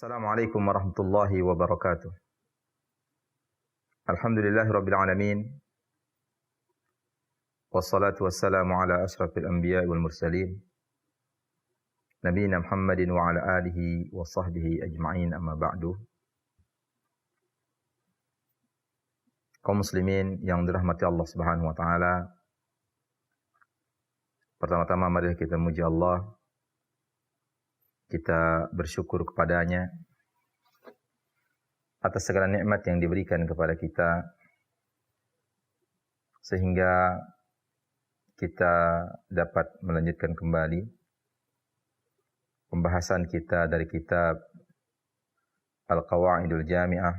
Assalamualaikum warahmatullahi wabarakatuh. Alhamdulillahirabbil alamin. Wassalatu wassalamu ala asyrafil anbiya'i wal mursalin. Nabiyina Muhammadin wa ala alihi wa sahbihi ajma'in, amma ba'du. Kaum muslimin yang dirahmati Allah Subhanahu wa taala. Pertama-tama mari kita muji Allah. Kita bersyukur kepadanya atas segala nikmat yang diberikan kepada kita, sehingga kita dapat melanjutkan kembali pembahasan kita dari kitab Al-Qawaidul Jami'ah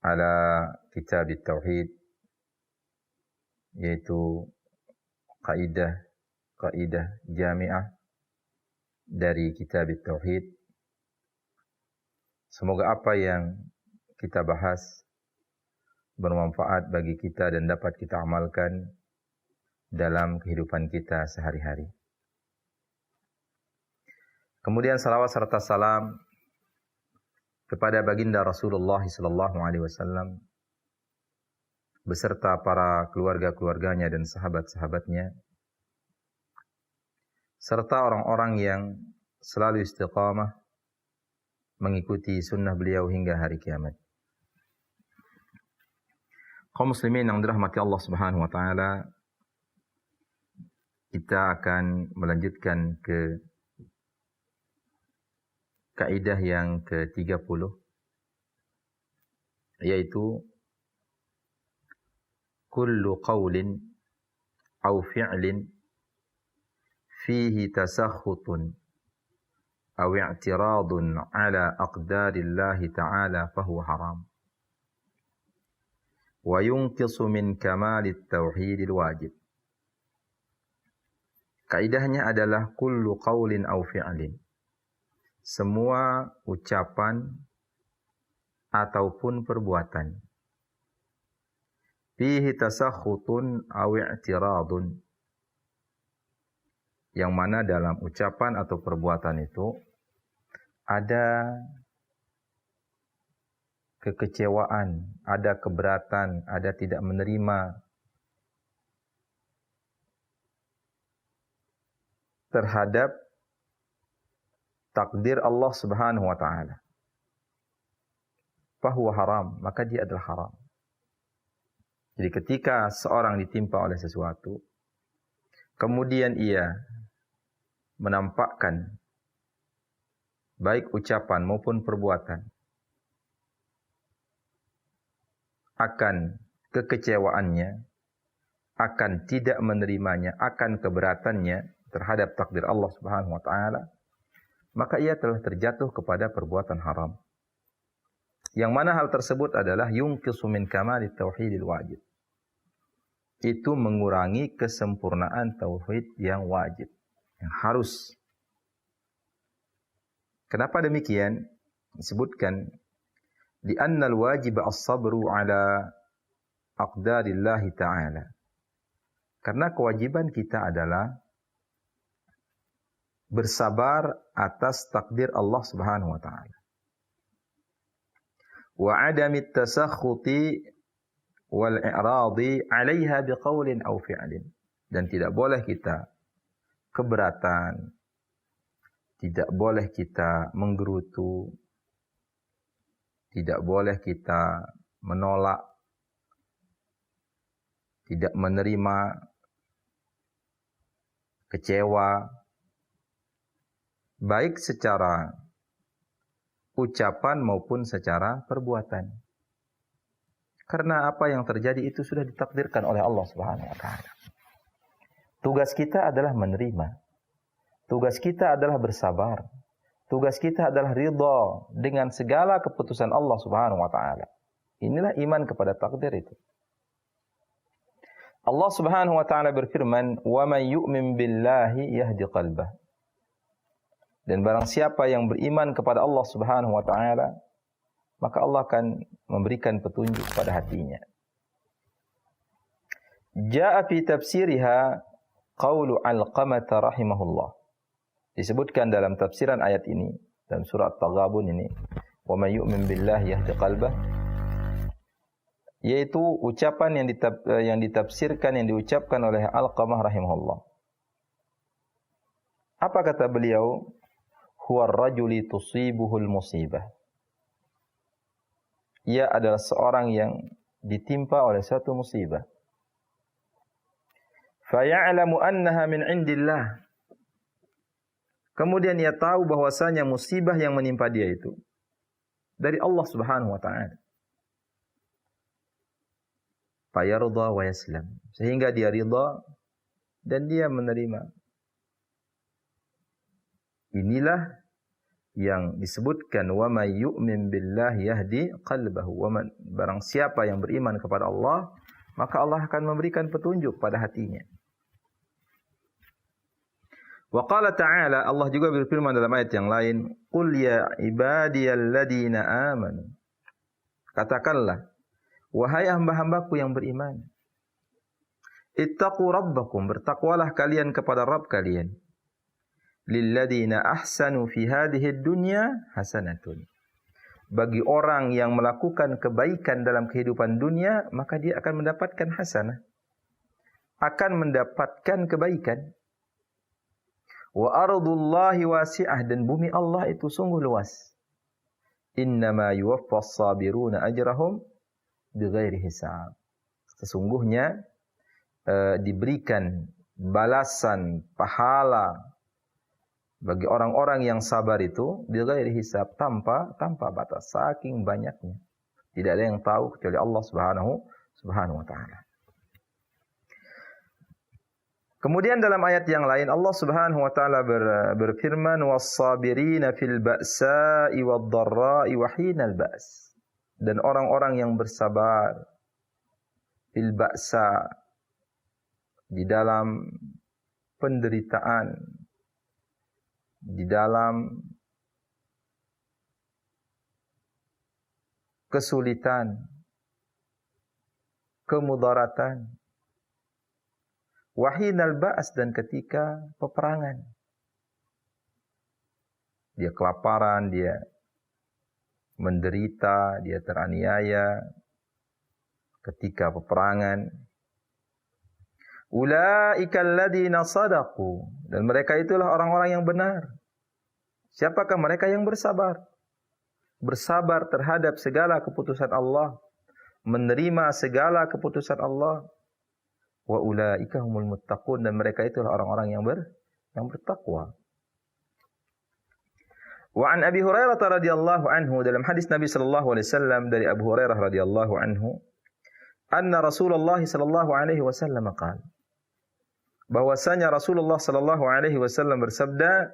ala Kitab Tauhid, yaitu kaidah jami'ah dari Kitab Tauhid. Semoga apa yang kita bahas bermanfaat bagi kita dan dapat kita amalkan dalam kehidupan kita sehari-hari. Kemudian salawat serta salam kepada baginda Rasulullah SAW beserta para keluarga-keluarganya dan sahabat-sahabatnya, serta orang-orang yang selalu istiqamah mengikuti sunnah beliau hingga hari kiamat. Kaum muslimin yang dirahmati Allah Subhanahu wa taala, kita akan melanjutkan ke kaidah yang ke-30, yaitu kullu qaulin aw fi'lin fihi tasakhutun aw i'tiradun ala aqdarillahi ta'ala fahuwa haram wa yunqisu min kamalit tauhidil wajib. Kaidahnya adalah kullu qaulin aw fi'lin, semua ucapan ataupun perbuatan, fihi tasakhutun aw i'tiradun, yang mana dalam ucapan atau perbuatan itu ada kekecewaan, ada keberatan, ada tidak menerima terhadap takdir Allah Subhanahu wa taala. Fahuwa haram, maka dia adalah haram. Jadi ketika seorang ditimpa oleh sesuatu, kemudian ia menampakkan baik ucapan maupun perbuatan akan kekecewaannya, akan tidak menerimanya, akan keberatannya terhadap takdir Allah Subhanahu wa taala, maka ia telah terjatuh kepada perbuatan haram. Yang mana hal tersebut adalah yunqisu min kamalit tauhidil wajib. Itu mengurangi kesempurnaan tauhid yang wajib, yang harus. Kenapa demikian? Disebutkan di annal wajib as-sabru ala aqdarillahi ta'ala. Karena kewajiban kita adalah bersabar atas takdir Allah Subhanahu wa taala. Wa adamit tasakhuti wal i'radi 'alaiha biqaulin aw fi'lin. Dan tidak boleh kita keberatan, tidak boleh kita menggerutu, tidak boleh kita menolak, tidak menerima, kecewa, baik secara ucapan maupun secara perbuatan. Karena apa yang terjadi itu sudah ditakdirkan oleh Allah Subhanahu wa taala. Tugas kita adalah menerima. Tugas kita adalah bersabar. Tugas kita adalah ridha dengan segala keputusan Allah Subhanahu wa taala. Inilah iman kepada takdir itu. Allah Subhanahu wa taala berfirman, "Wa man yu'min billahi yahdi qalbah." Dan barang siapa yang beriman kepada Allah Subhanahu wa taala, maka Allah akan memberikan petunjuk pada hatinya. Jaa fi tafsiriha qaulu Alqamah rahimahullah. Disebutkan dalam tafsiran ayat ini dalam surah At-Taghabun ini, wa may yu'min billahi yahdi qalbah, yaitu ucapan yang ditafsirkan, yang diucapkan oleh Alqamah rahimahullah. Apa kata beliau? Huwa ar-rajuli tusibuhul musibah. Ia adalah seorang yang ditimpa oleh satu musibah. Faya'lamu annaha min indillah. Kemudian ia tahu bahwasanya musibah yang menimpa dia itu dari Allah Subhanahu wa taala. Fayarda wa yaslam. Sehingga dia ridha dan dia menerima. Inilah yang disebutkan wa may yu'min billahi yahdi qalbahu. Barang siapa yang beriman kepada Allah, maka Allah akan memberikan petunjuk pada hatinya. Wa qala ta'ala, Allah juga berfirman dalam ayat yang lain, qul ya ibadiyalladzina amanu. Katakanlah, wahai hamba-hambaku yang beriman, ittaqu rabbakum, bertakwalah kalian kepada Rabb kalian. Lilladzina ahsanu fi hadhihi dunya hasanatun. Bagi orang yang melakukan kebaikan dalam kehidupan dunia, maka dia akan mendapatkan hasanah. Akan mendapatkan kebaikan. Wa ardullahi wasi'ah, dan bumi Allah itu sungguh luas. Innama yuwaffas sabiruna ajrahum bighairi hisab. Sesungguhnya diberikan balasan pahala bagi orang-orang yang sabar itu bighairi hisab, tanpa batas, saking banyaknya. Tidak ada yang tahu kecuali Allah Subhanahu wa taala. Kemudian dalam ayat yang lain Allah Subhanahu wa taala berfirman was-sabirina fil ba'sa'i wad-dharra'i wa hinal ba's. Dan orang-orang yang bersabar fil ba'sa, di dalam penderitaan, di dalam kesulitan, kemudaratan, wahinal ba'as, dan ketika peperangan. Dia kelaparan, dia menderita, dia teraniaya ketika peperangan. Ulaika alladzina sadaqu, dan mereka itulah orang-orang yang benar. Siapakah mereka yang bersabar? Bersabar terhadap segala keputusan Allah, menerima segala keputusan Allah. Wa ulaika humul muttaqun, dan mereka itulah orang-orang yang bertakwa. Wa an Abi Hurairah radhiyallahu anhu, dalam hadis Nabi sallallahu alaihi wasallam dari Abu Hurairah radhiyallahu anhu, anna Rasulullah sallallahu alaihi wasallam qala, bahwasanya Rasulullah sallallahu alaihi wasallam bersabda,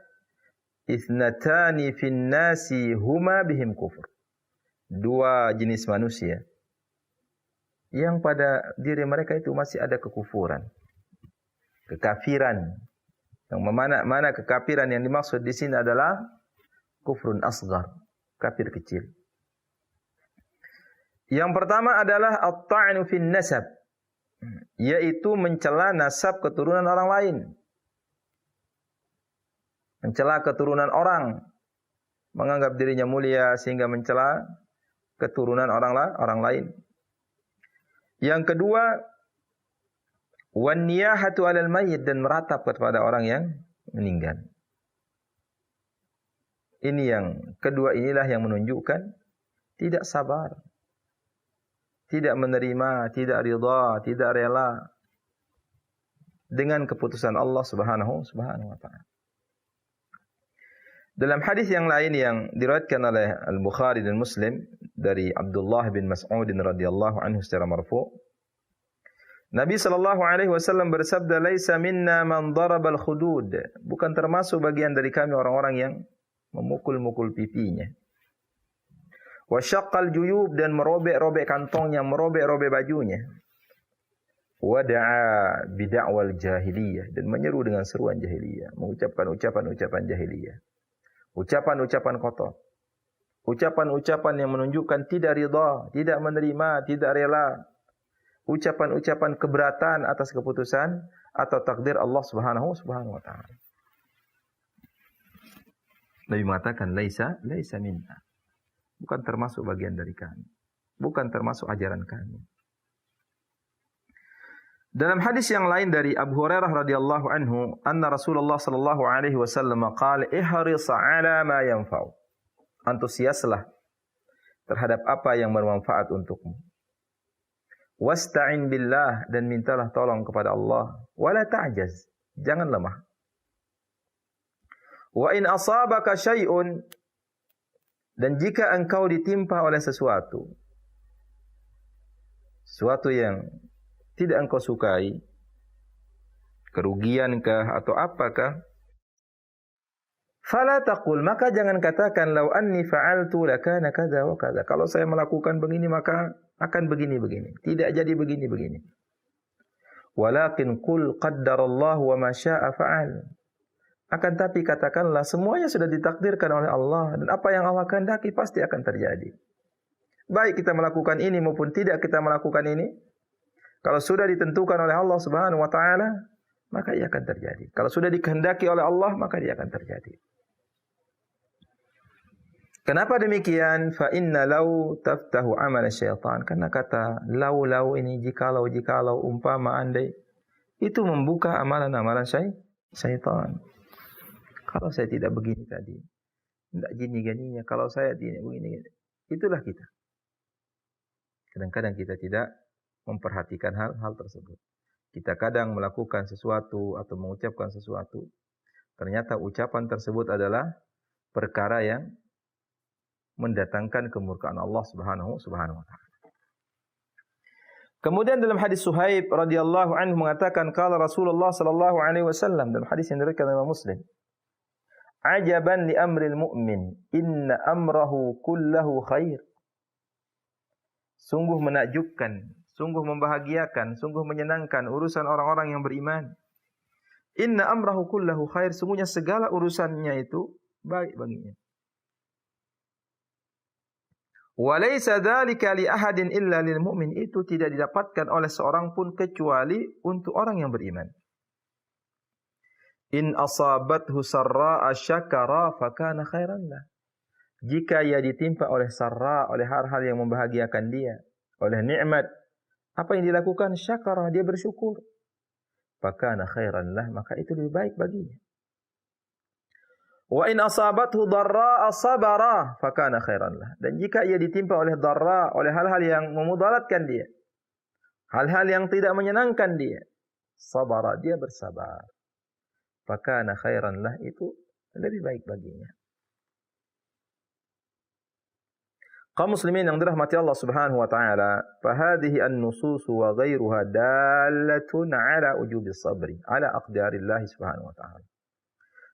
"Ithnatani fin nasi huma bihim kufur." Dua jenis manusia yang pada diri mereka itu masih ada kekufuran, kekafiran. Yang mana kekafiran yang dimaksud di sini adalah kufrun asghar, kafir kecil. Yang pertama adalah at-ta'nu fin nasab, yaitu mencela nasab keturunan orang lain. Mencela keturunan orang, menganggap dirinya mulia sehingga mencela keturunan orang lain. Yang kedua, wan niyahatu 'alal mayyit, dan meratap kepada orang yang meninggal. Ini yang kedua, inilah yang menunjukkan tidak sabar, tidak menerima, tidak ridha, tidak rela dengan keputusan Allah Subhanahu wa taala. Dalam hadis yang lain yang diriwayatkan oleh Al-Bukhari dan Muslim dari Abdullah bin Mas'ud radhiyallahu anhu secara marfu', Nabi sallallahu alaihi wasallam bersabda, "Laisa minna man daraba al-khudud." Bukan termasuk bagian dari kami orang-orang yang memukul-mukul pipinya. Wa syaqqal juyub, dan merobek-robek kantongnya, merobek-robek bajunya. Wa da'a bid'awal jahiliyah, dan menyeru dengan seruan jahiliyah, mengucapkan ucapan-ucapan jahiliyah. Ucapan-ucapan kotor. Ucapan-ucapan yang menunjukkan tidak ridha, tidak menerima, tidak rela. Ucapan-ucapan keberatan atas keputusan atau takdir Allah Subhanahu wa taala. Nabi mengatakan laisa minna. Bukan termasuk bagian dari kami. Bukan termasuk ajaran kami. Dalam hadis yang lain dari Abu Hurairah radhiyallahu anhu, anna Rasulullah sallallahu alaihi wasallam qala ihris 'ala ma yanfa'u. Antusiaslah terhadap apa yang bermanfaat untukmu. Wasta'in billah, dan mintalah tolong kepada Allah. Wala ta'jaz, jangan lemah. Wa in asabaka syai'un, dan jika engkau ditimpa oleh sesuatu yang tidak engkau sukai, kerugiankah atau apakah, fala taqul, maka jangan katakan law anni fa'altu lakana kadza wa kadza. Kalau saya melakukan begini maka akan begini-begini. Tidak jadi begini-begini. Walakin qul qaddarallahu wa ma syaa'a fa'al. Akan tapi katakanlah semuanya sudah ditakdirkan oleh Allah, dan apa yang Allah kehendaki pasti akan terjadi. Baik kita melakukan ini maupun tidak kita melakukan ini, kalau sudah ditentukan oleh Allah Subhanahu wa taala, maka ia akan terjadi. Kalau sudah dikehendaki oleh Allah, maka dia akan terjadi. Kenapa demikian? Fa inna law taftahu amal syaitan. Karena kata law ini jikalau umpama andai itu membuka amalan-amalan syaitan. Kalau saya tidak begini tadi, tidak gini-gininya. Kalau saya tidak begini, itulah kita. Kadang-kadang kita tidak memperhatikan hal tersebut. Kita kadang melakukan sesuatu atau mengucapkan sesuatu, ternyata ucapan tersebut adalah perkara yang mendatangkan kemurkaan Allah Subhanahu wa taala. Kemudian dalam hadis Suhaib radhiyallahu anhu mengatakan qala Rasulullah sallallahu alaihi wasallam, dalam hadis yang diriwayatkan oleh Muslim, ajaban li amril mu'min, inna amrahu kullahu khair. Sungguh menakjubkan, sungguh membahagiakan, sungguh menyenangkan urusan orang-orang yang beriman. Inna amrahu kullahu khair, sungguhnya segala urusannya itu baik baginya. Wa laysa dzalika li ahadin illa lil mu'min, itu tidak didapatkan oleh seorang pun kecuali untuk orang yang beriman. In asabathu sarra'a syakara fakana khairan lah. Jika ia ditimpa oleh sarra, oleh hal-hal yang membahagiakan dia, oleh nikmat, apa yang dilakukan? Syakara, dia bersyukur. Fakana khairan lah, maka itu lebih baik baginya. Wa in asabathu dharra'a sabara fakana khairan lah. Dan jika ia ditimpa oleh dharra, oleh hal-hal yang memudaratkan dia, hal-hal yang tidak menyenangkan dia, sabara, dia bersabar. Fakana khairan lah, itu lebih baik baginya. Kaum muslimin yang dirahmati Allah Subhanahu wa taala, fa hadhihi an-nusus wa ghairuha dallatun ala ujubi sabri ala aqdarillah Subhanahu wa taala.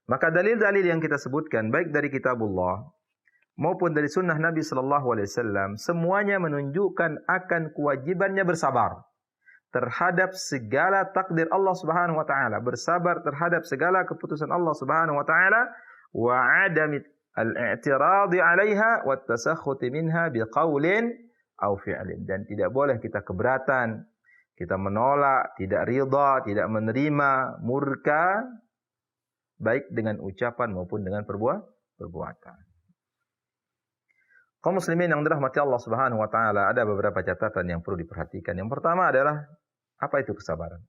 Maka dalil-dalil yang kita sebutkan baik dari kitabullah maupun dari sunnah Nabi sallallahu alaihi wasallam, semuanya menunjukkan akan kewajibannya bersabar terhadap segala takdir Allah Subhanahu wa taala, bersabar terhadap segala keputusan Allah Subhanahu wa taala, wa adami al-i'tiradi 'alaiha wa at-tasakhuti minha biqaulin aw fi'lin, dan tidak boleh kita keberatan, kita menolak, tidak ridha, tidak menerima, murka, baik dengan ucapan maupun dengan perbuatan. Kaum muslimin yang dirahmati Allah Subhanahu wa taala, ada beberapa catatan yang perlu diperhatikan. Yang pertama adalah, apa itu kesabaran?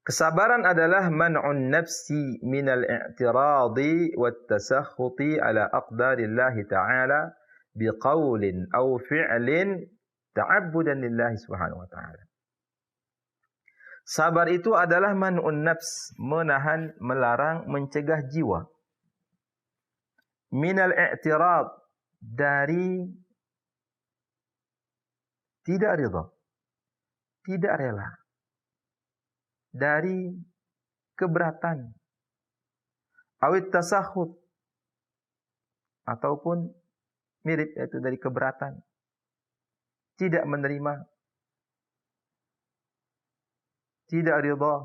Kesabaran adalah man'un nafsi minal i'tiradi wat tasakhuti ala aqdarillahi ta'ala biqaulin aw fi'lin ta'abbudan lillahi subhanahu wa ta'ala. Sabar itu adalah man'un nafs, menahan, melarang, mencegah jiwa. Minal i'tirad, dari tidak ridha, tidak rela, dari keberatan, awit tasakhut, ataupun mirip yaitu dari keberatan, tidak menerima, tidak ridha,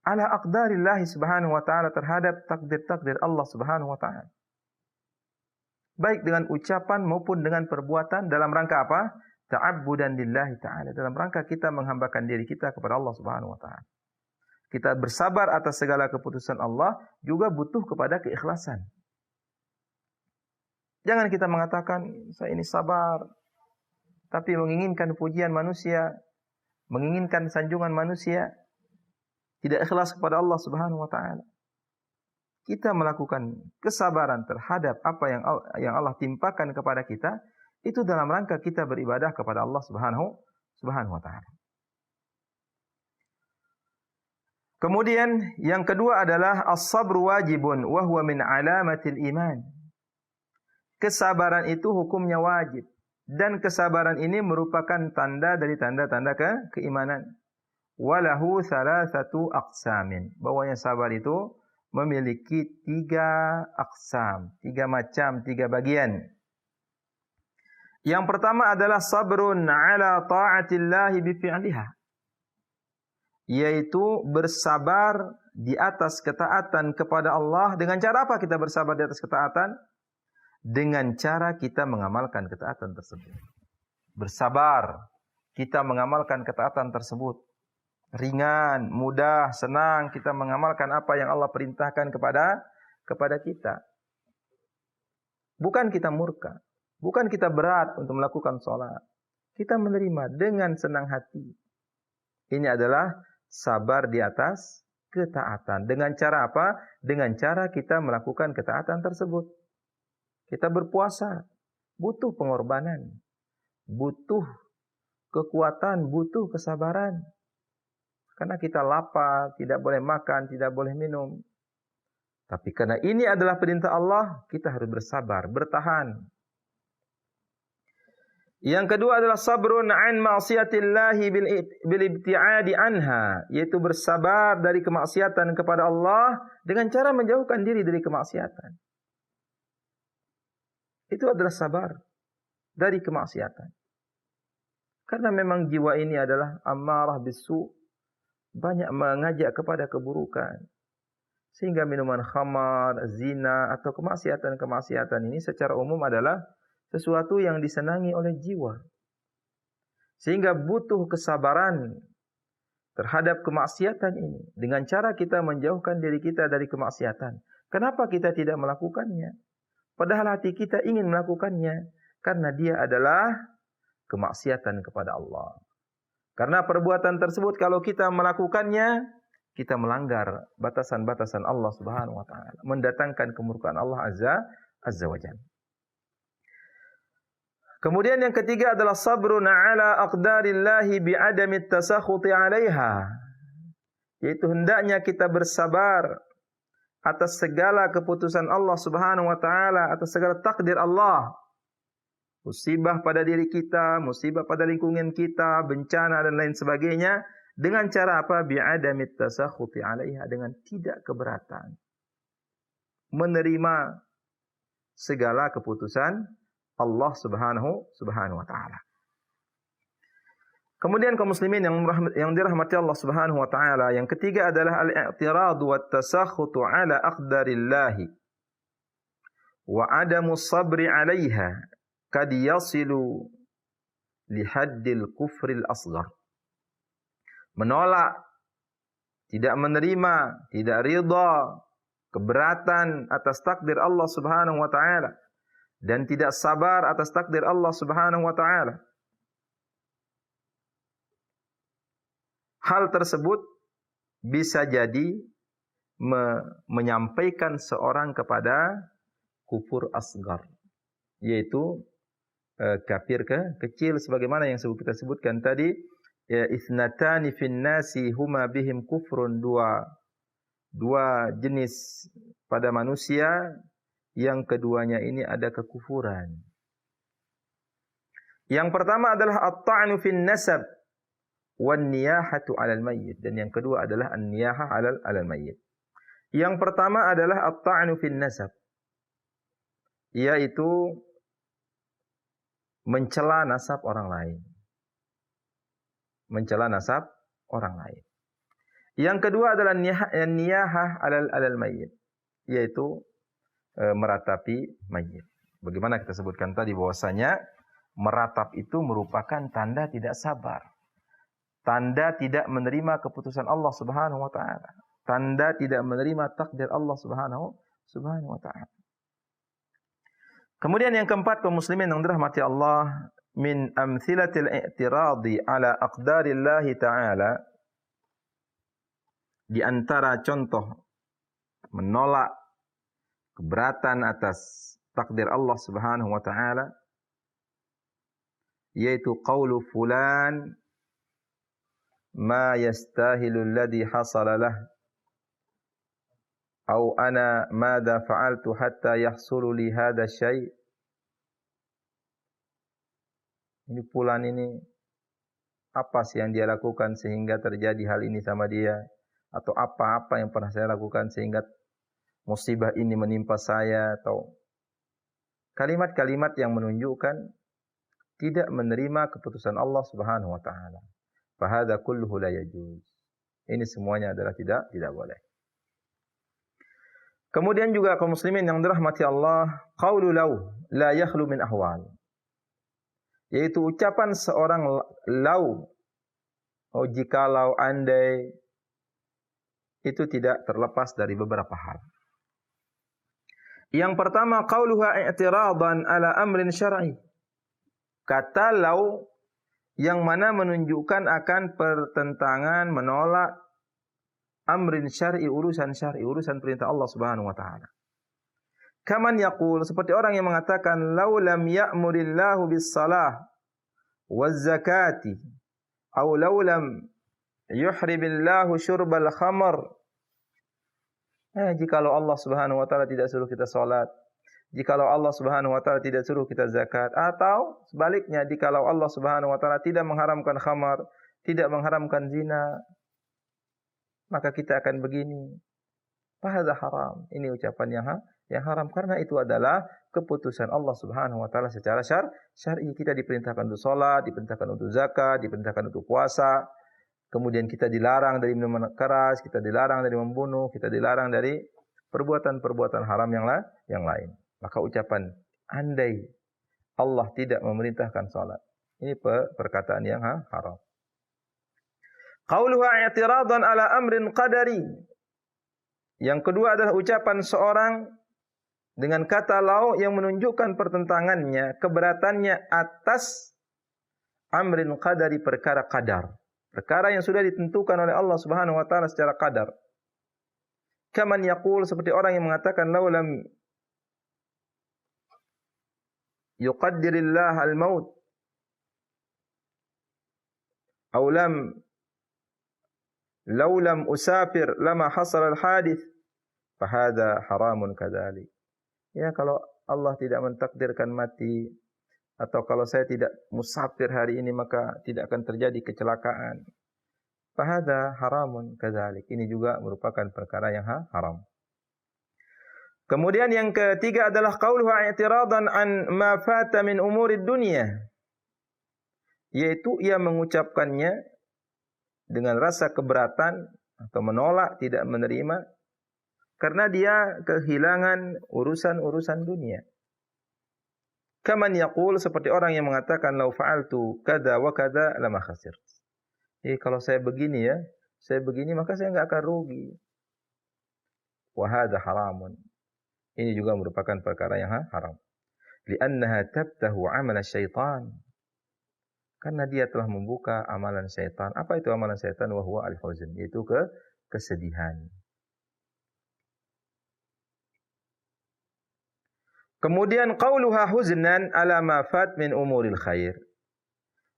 ala aqdarillahi subhanahu wa ta'ala, terhadap takdir-takdir Allah subhanahu wa ta'ala, baik dengan ucapan maupun dengan perbuatan, dalam rangka apa? Ta'abbudan lillahi ta'ala, dalam rangka kita menghambakan diri kita kepada Allah Subhanahu wa taala. kita bersabar atas segala keputusan Allah juga butuh kepada keikhlasan. Jangan kita mengatakan, saya ini sabar, tapi menginginkan pujian manusia, menginginkan sanjungan manusia, tidak ikhlas kepada Allah Subhanahu wa taala. Kita melakukan kesabaran terhadap apa yang Allah timpakan kepada kita, itu dalam rangka kita beribadah kepada Allah Subhanahu wa taala. Kemudian yang kedua adalah as-sabru wajibun wa huwa min alamatil iman. Kesabaran itu hukumnya wajib dan kesabaran ini merupakan tanda dari tanda-tanda keimanan. Walahu thalathatu aqsamin. Bahwanya sabar itu memiliki 3 aqsam, 3 macam, 3 bagian. Yang pertama adalah sabrun ala ta'atillahi bifi'liha. Yaitu bersabar di atas ketaatan kepada Allah. Dengan cara apa kita bersabar di atas ketaatan? Dengan cara kita mengamalkan ketaatan tersebut. Bersabar, kita mengamalkan ketaatan tersebut. Ringan, mudah, senang kita mengamalkan apa yang Allah perintahkan kepada kita. Bukan kita murka, bukan kita berat untuk melakukan sholat. Kita menerima dengan senang hati. Ini adalah sabar di atas ketaatan. Dengan cara apa? Dengan cara kita melakukan ketaatan tersebut. Kita berpuasa, butuh pengorbanan, butuh kekuatan, butuh kesabaran. Karena kita lapar, tidak boleh makan, tidak boleh minum. Tapi karena ini adalah perintah Allah, kita harus bersabar, bertahan. Yang kedua adalah sabrun an ma'siyatillahi bil ibti'adi anha, yaitu bersabar dari kemaksiatan kepada Allah dengan cara menjauhkan diri dari kemaksiatan. Itu adalah sabar dari kemaksiatan. Karena memang jiwa ini adalah ammarah bisu, banyak mengajak kepada keburukan. Sehingga minuman khamar, zina, atau kemaksiatan-kemaksiatan ini secara umum adalah sesuatu yang disenangi oleh jiwa. Sehingga butuh kesabaran terhadap kemaksiatan ini. Dengan cara kita menjauhkan diri kita dari kemaksiatan. Kenapa kita tidak melakukannya? Padahal hati kita ingin melakukannya. Karena dia adalah kemaksiatan kepada Allah. Karena perbuatan tersebut kalau kita melakukannya, kita melanggar batasan-batasan Allah Subhanahu wa taala, mendatangkan kemurkaan Allah Azza wa Jalla. Kemudian yang ketiga adalah sabrun ala aqdarillahi bi'adami tasakhuti 'alaiha. Yaitu hendaknya kita bersabar atas segala keputusan Allah Subhanahu wa taala, atas segala takdir Allah. Musibah pada diri kita, musibah pada lingkungan kita, bencana dan lain sebagainya. Dengan cara apa? Bi'adamit tasakhuti 'alaiha, dengan tidak keberatan. Menerima segala keputusan Allah Subhanahu wa taala. Kemudian kaum muslimin yang dirahmati Allah Subhanahu wa taala, yang ketiga adalah al-i'tiradu wat tasakhutu 'ala aqdarillahi wa 'adamu sabri 'alaiha kad yasilu li haddil kufril asghar. Menolak, tidak menerima, tidak ridha, keberatan atas takdir Allah Subhanahu wa taala dan tidak sabar atas takdir Allah Subhanahu wa taala. Hal tersebut bisa jadi menyampaikan seorang kepada kufur asghar, yaitu kafir kecil, sebagaimana yang kita sebutkan tadi, ya isnatani fin nasi huma bihim kufrun, dua jenis pada manusia, yang keduanya ini ada kekufuran. Yang pertama adalah at-ta'nu fin nasab wan niyahatu 'alal mayyit, dan yang kedua adalah an-niyahah 'alal mayyit. Yang pertama adalah at-ta'nu fin nasab, yaitu mencela nasab orang lain. Mencela nasab orang lain. Yang kedua adalah niyahah 'alal mayyit, yaitu meratapi mayit. Bagaimana kita sebutkan tadi bahwasanya meratap itu merupakan tanda tidak sabar. Tanda tidak menerima keputusan Allah Subhanahu wa taala. Tanda tidak menerima takdir Allah Subhanahu wa taala. Kemudian yang keempat, kaum muslimin yang dirahmati Allah, min amthilatil i'tiradi ala aqdarillahi ta'ala, di antara contoh menolak, keberatan atas takdir Allah Subhanahu wa taala, yaitu qaulu fulan ma yastahilu alladhi hasala lah, au ana madza fa'altu hatta yahsulu li hadha syai'. Ini fulan ini apa sih yang dia lakukan sehingga terjadi hal ini sama dia, atau apa-apa yang pernah saya lakukan sehingga musibah ini menimpa saya, atau kalimat-kalimat yang menunjukkan tidak menerima keputusan Allah Subhanahu wa taala. Fa hadza kulluhu la yajuz. Ini semuanya adalah tidak boleh. Kemudian juga kaum muslimin yang dirahmati Allah, qaulu law la yakhlu min ahwal. Yaitu ucapan seorang law, oh jikalau, andai, itu tidak terlepas dari beberapa hal. Yang pertama, qauluha i'tiradan ala amrin syar'i. Kata law yang mana menunjukkan akan pertentangan, menolak amrin syar'i, urusan perintah Allah Subhanahu wa taala. Kaman yaqul, seperti orang yang mengatakan law lam ya'murillahu bis salah waz zakati aw law lam yuhribillahu syurbal khamr. Jikalau Allah Subhanahu wa taala tidak suruh kita salat, jikalau Allah Subhanahu wa taala tidak suruh kita zakat, atau sebaliknya, jikalau Allah Subhanahu wa taala tidak mengharamkan khamar, tidak mengharamkan zina, maka kita akan begini. Fahadha haram. Ini ucapan yang haram, karena itu adalah keputusan Allah Subhanahu wa taala secara syar'i. Kita diperintahkan untuk salat, diperintahkan untuk zakat, diperintahkan untuk puasa. Kemudian kita dilarang dari minuman keras, kita dilarang dari membunuh, kita dilarang dari perbuatan-perbuatan haram yang lain. Maka ucapan andai Allah tidak memerintahkan salat, ini perkataan yang haram. Qauluha i'tiradan ala amrin qadari. Yang kedua adalah ucapan seorang dengan kata law yang menunjukkan pertentangannya, keberatannya atas amrin qadari, perkara qadar. Perkara yang sudah ditentukan oleh Allah Subhanahu wa taala secara qadar. Kaman yaqul, seperti orang yang mengatakan law lam yuqaddirillah al-maut aw law lam usafir lama hasal al-hadith fahadha haramun kadzalik. Ya, kalau Allah tidak mentakdirkan mati, atau kalau saya tidak musafir hari ini, maka tidak akan terjadi kecelakaan. Fahadha haramun kadzalik. Ini juga merupakan perkara yang haram. Kemudian yang ketiga adalah qauluha i'tiradan an ma fata min umurid dunya. Yaitu ia mengucapkannya dengan rasa keberatan atau menolak, tidak menerima, karena dia kehilangan urusan-urusan dunia. Kaman yaqul, seperti orang yang mengatakan law fa'altu kada wa kada lama khasir. Kalau saya begini maka saya enggak akan rugi. Wa hadha haramun. Ini juga merupakan perkara yang haram. Li'annaha tabtahu 'amal syaitan. Karena dia telah membuka amalan syaitan. Apa itu amalan syaitan? Wa huwa al-huzn, yaitu kesedihan. Kemudian qauluha huznan ala ma fat min umuril khair.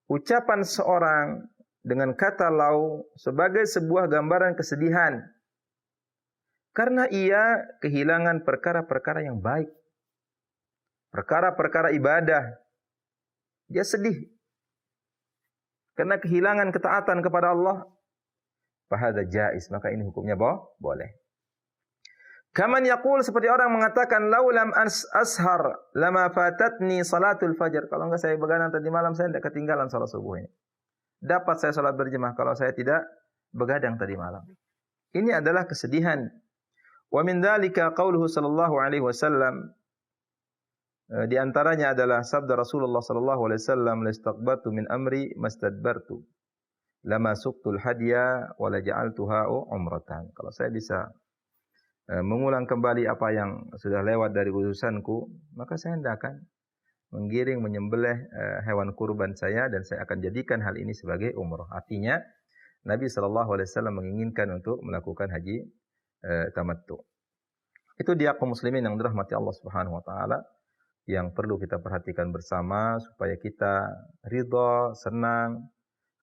Ucapan seorang dengan kata law sebagai sebuah gambaran kesedihan karena ia kehilangan perkara-perkara yang baik, perkara-perkara ibadah. Dia sedih karena kehilangan ketaatan kepada Allah. Fahadha jaiz, maka ini hukumnya boleh. Kaman yaqul, seperti orang mengatakan law lam ashar lama fatatni salatul fajar. Kalau enggak saya begadang tadi malam, saya tidak ketinggalan salat subuh ini. Dapat saya salat berjemaah kalau saya tidak begadang tadi malam. Ini adalah kesedihan. Wa min dzalika qauluhu sallallahu alaihi wasallam. Di antaranya adalah sabda Rasulullah sallallahu alaihi wasallam, "Lastaqbartu min amri mastadbartu." lama suqtul hadiya wa la ja'altuha umratan. Kalau saya bisa mengulang kembali apa yang sudah lewat dari urusanku, maka saya tidak akan menggiring, menyembelih hewan kurban saya dan saya akan jadikan hal ini sebagai umrah. Artinya Nabi SAW menginginkan untuk melakukan haji tamattu. Itu dia kaum muslimin yang dirahmati Allah Subhanahu wa taala yang perlu kita perhatikan bersama supaya kita ridha, senang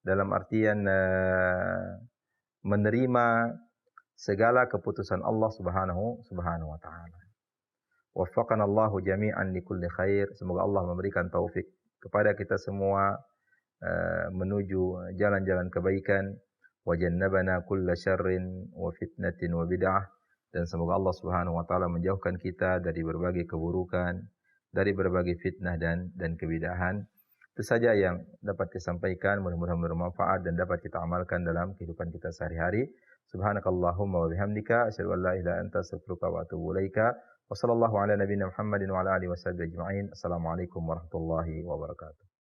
dalam artian menerima segala keputusan Allah Subhanahu wa taala. Waffaqana Allahu jami'an likulli khair. Semoga Allah memberikan taufik kepada kita semua menuju jalan-jalan kebaikan. Wa jannabana kulla syarrin wa fitnatin wa bid'ah. Dan semoga Allah Subhanahu wa taala menjauhkan kita dari berbagai keburukan, dari berbagai fitnah dan kebidahan. Itu saja yang dapat saya sampaikan, mudah-mudahan bermanfaat dan dapat kita amalkan dalam kehidupan kita sehari-hari. Subhanakallahumma wa bihamdika asyhadu an la ilaha illa anta astaghfiruka wa atubu ilaika. Wa sallallahu ala nabiyyina Muhammadin wa ala alihi washabihi ajma'in. Assalamualaikum warahmatullahi wabarakatuh.